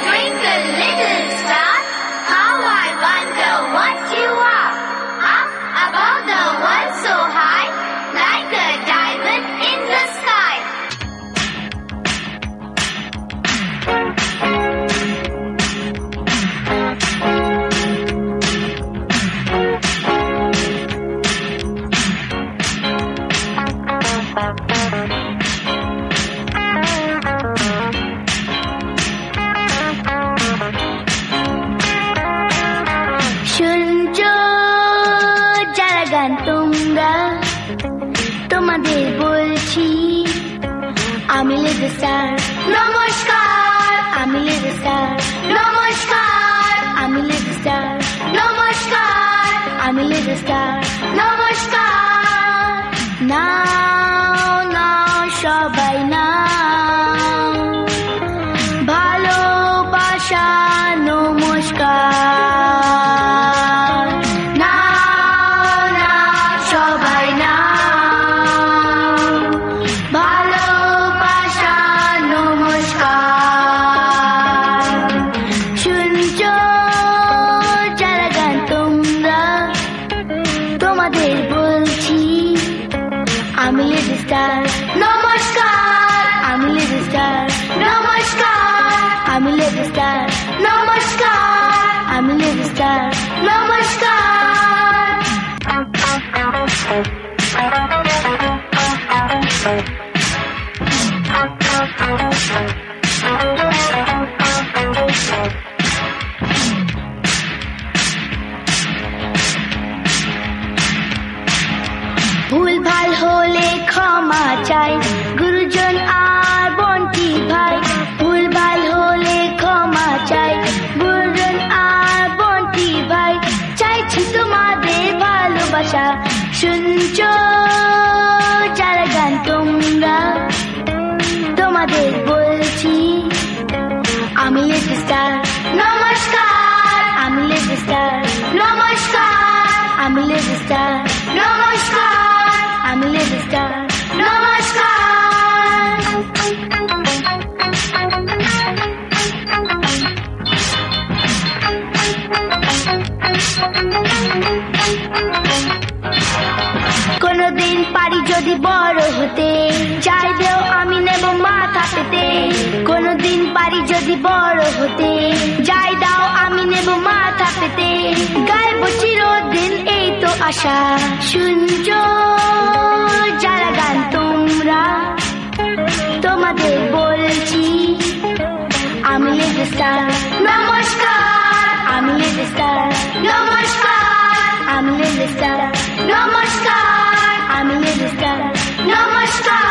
twinkle, little star, how I wonder what you are. Up above the world so high, like a diamond in the sky. শুনছো যারা গান তোমরা, তোমাদের বলছি আমি লিটল স্টার। নমস্কার, আমি লিটল স্টার। নমস্কার, আমি লিটল স্টার। নমস্কার, আমি লিটল স্টার। নমস্কার, নাও নাও সবাই নাও, ভালোবাসা নমস্কার। নাও নাও সবাই নাও, ভালোবাসা নমস্কার। শুনছো যারা গান তোমরা, তোমাদের বলছি আমি লিটল স্টার। নমস্কার, আমি লিটল স্টার। নমস্কার, আমি লিটল স্টার। নমস্কার, আমি লিটল স্টার। নমস্কার। ভুল ভাল হলে ক্ষমা চাই গুরুজন আর বন্টি ভাই। ভুল ভাল হলে ক্ষমা চাই গুরুজন আর বন্টি ভাই। চাইছি তোমাদের ভালোবাসা, শুনছো যারা গান তোমরা, তোমাদের বলছি আমি লিটল স্টার। নমস্কার, আমি লিটল স্টার। নমস্কার, আমি লিটল স্টার। নমস্কার, আমি লিটল স্টার। নমস্কার। কোনদিন পারি যদি বড় হতে, চাইলেও আমি নেব মাথা পেতে। কোনদিন পারি যদি বড় হতে, যাই দাও আমি নেব মাথা পেতে। গাইবো চিরদিন এই তো আশা, শুনছো যারা গান তোমরা, তোমাদের বলছি আমি লিটল স্টার। নমস্কার, আমি লিটল স্টার। নমস্কার, আমি লিটল স্টার। নমস্কার, আমি লিটল স্টার। নমস্কার।